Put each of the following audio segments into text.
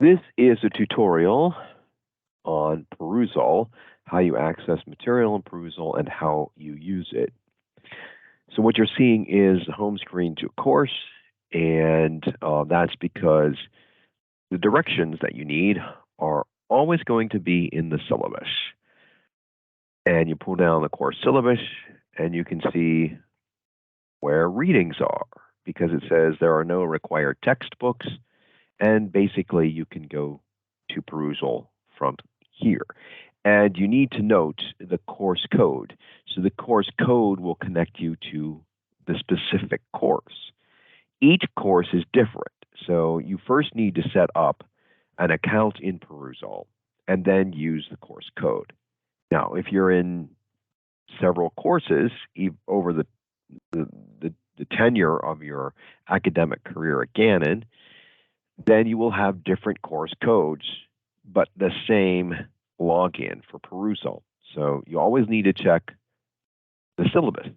This is a tutorial on Perusall, how you access material in Perusall and how you use it. So what you're seeing is the home screen to a course, and that's because the directions that you need are always going to be in the syllabus. And you pull down the course syllabus, and you can see where readings are, because it says there are no required textbooks, and basically you can go to Perusall from here. And you need to note the course code. So the course code will connect you to the specific course. Each course is different. So you first need to set up an account in Perusall and then use the course code. Now, if you're in several courses over the tenure of your academic career at Gannon, then you will have different course codes, but the same login for Perusall. So you always need to check the syllabus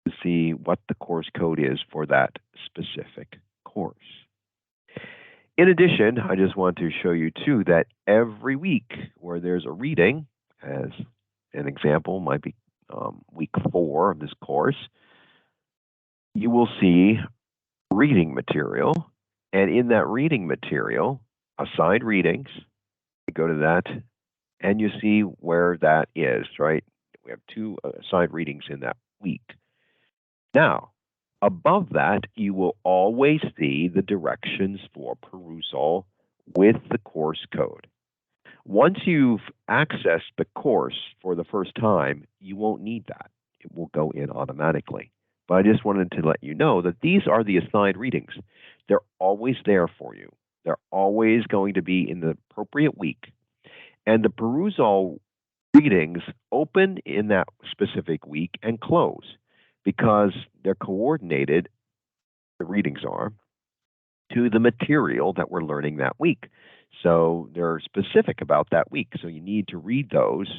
to see what the course code is for that specific course. In addition, I just want to show you too that every week where there's a reading, as an example might be week 4 of this course, you will see reading material, and in that reading material, assigned readings, you go to that, and you see where that is, right? We have 2 assigned readings in that week. Now, above that, you will always see the directions for Perusall with the course code. Once you've accessed the course for the first time, you won't need that. It will go in automatically. But I just wanted to let you know that these are the assigned readings. They're always there for you. They're always going to be in the appropriate week. And the Perusall readings open in that specific week and close because they're coordinated, the readings are, to the material that we're learning that week. So they're specific about that week. So you need to read those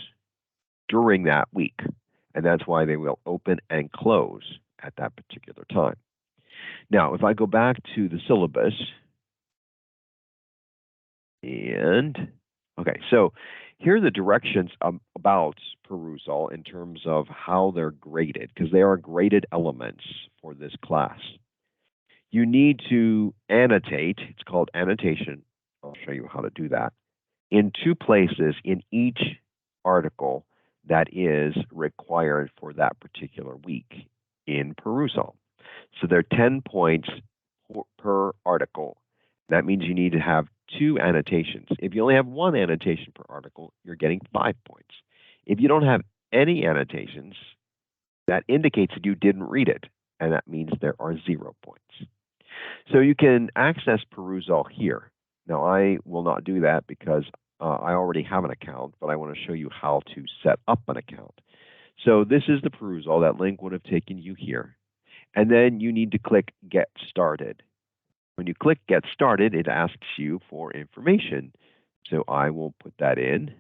during that week. And that's why they will open and close at that particular time. Now, if I go back to the syllabus, okay, so here are the directions about Perusall in terms of how they're graded, because they are graded elements for this class. You need to annotate, it's called annotation. I'll show you how to do that, in 2 places in each article that is required for that particular week in Perusall. So there are 10 points per article. That means you need to have 2 annotations. If you only have 1 annotation per article, you're getting 5 points. If you don't have any annotations, that indicates that you didn't read it, and that means there are 0 points. So you can access Perusall here. Now, I will not do that because I already have an account, but I want to show you how to set up an account. So this is the Perusall. That link would have taken you here. And then you need to click Get Started. When you click Get Started, it asks you for information. So I will put that in.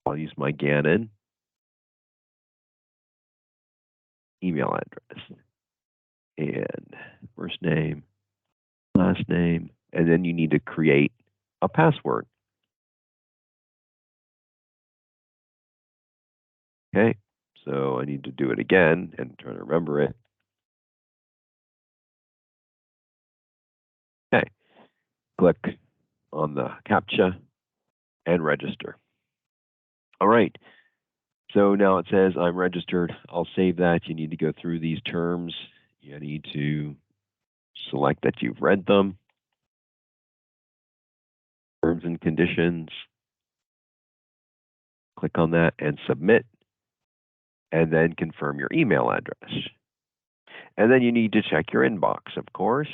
I'll use my Gannon email address and first name, last name, and then you need to create a password. Okay, so I need to do it again and try to remember it. Okay, click on the CAPTCHA and register. All right, so now it says I'm registered. I'll save that. You need to go through these terms. You need to select that you've read them. Terms and conditions. Click on that and submit, and then confirm your email address. And then you need to check your inbox, of course.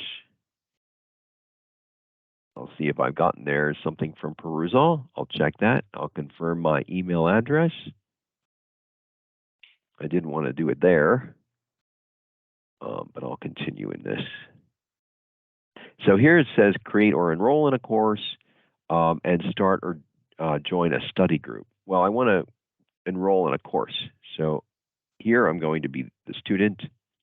I'll see if I've gotten there something from Perusall. I'll check that. I'll confirm my email address. I didn't want to do it there, but I'll continue in this. So here it says create or enroll in a course and start or join a study group. Well, I want to enroll in a course. So here I'm going to be the student.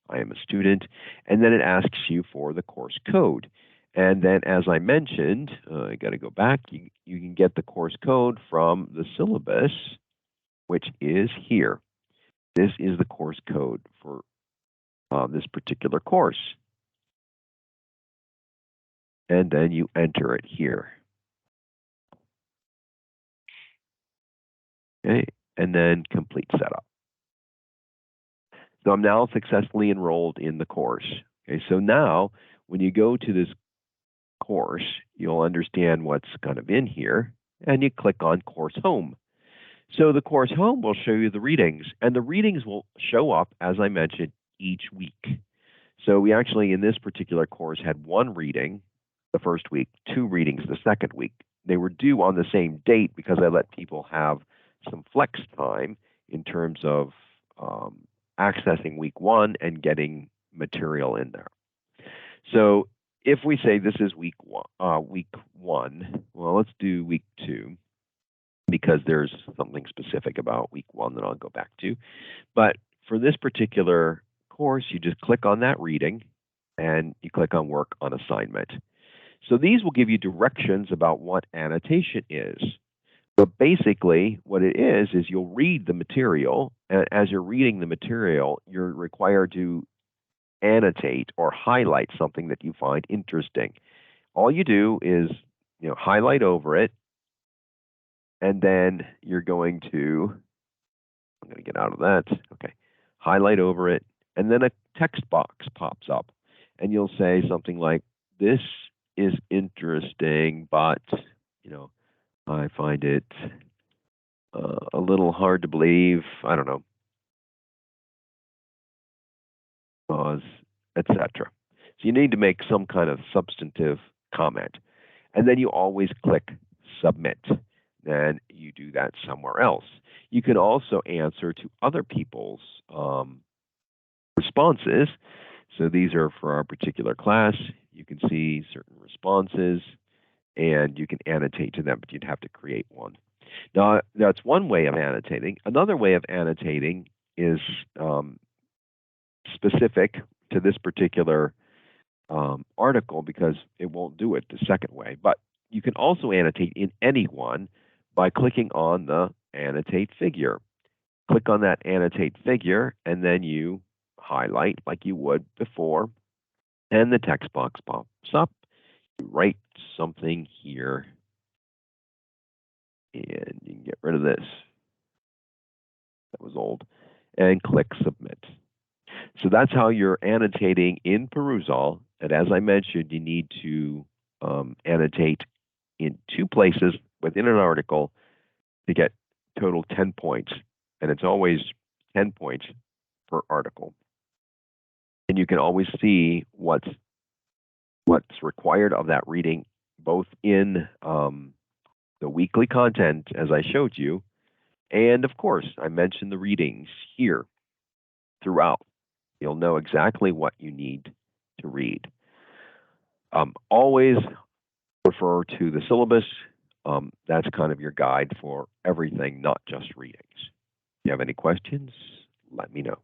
I am a student. And then it asks you for the course code. And then, as I mentioned, I got to go back. You can get the course code from the syllabus, which is here. This is the course code for this particular course. And then you enter it here. Okay, and then complete setup. So I'm now successfully enrolled in the course. Okay, so now when you go to this course, you'll understand what's kind of in here, and you click on Course Home. So the Course Home will show you the readings, and the readings will show up, as I mentioned, each week. So we actually, in this particular course, had one reading the first week, two readings the second week. They were due on the same date because I let people have some flex time in terms of accessing week one and getting material in there. So if we say this is week one, well, let's do week two because there's something specific about week one that I'll go back to. But for this particular course, you just click on that reading and you click on work on assignment. So these will give you directions about what annotation is. But basically, what it is you'll read the material, and as you're reading the material, you're required to annotate or highlight something that you find interesting. All you do is, highlight over it, and then you're going to, I'm going to get out of that. Okay, highlight over it, and then a text box pops up, and you'll say something like, "This is interesting, but I find it a little hard to believe. I don't know, cause, etc." So you need to make some kind of substantive comment, and then you always click submit. Then you do that somewhere else. You can also answer to other people's responses. So these are for our particular class. You can see certain responses, and you can annotate to them, but you'd have to create one. Now, that's one way of annotating. Another way of annotating is specific to this particular article because it won't do it the second way. But you can also annotate in any one by clicking on the annotate figure. Click on that annotate figure, and then you highlight like you would before, and the text box pops up. You write something here, and you can get rid of this. That was old. And click submit. So that's how you're annotating in Perusall. And as I mentioned, you need to annotate in two places within an article to get total 10 points. And it's always 10 points per article. And you can always see what's required of that reading, both in the weekly content, as I showed you, and of course, I mentioned the readings here throughout. You'll know exactly what you need to read. Always refer to the syllabus. That's kind of your guide for everything, not just readings. If you have any questions, let me know.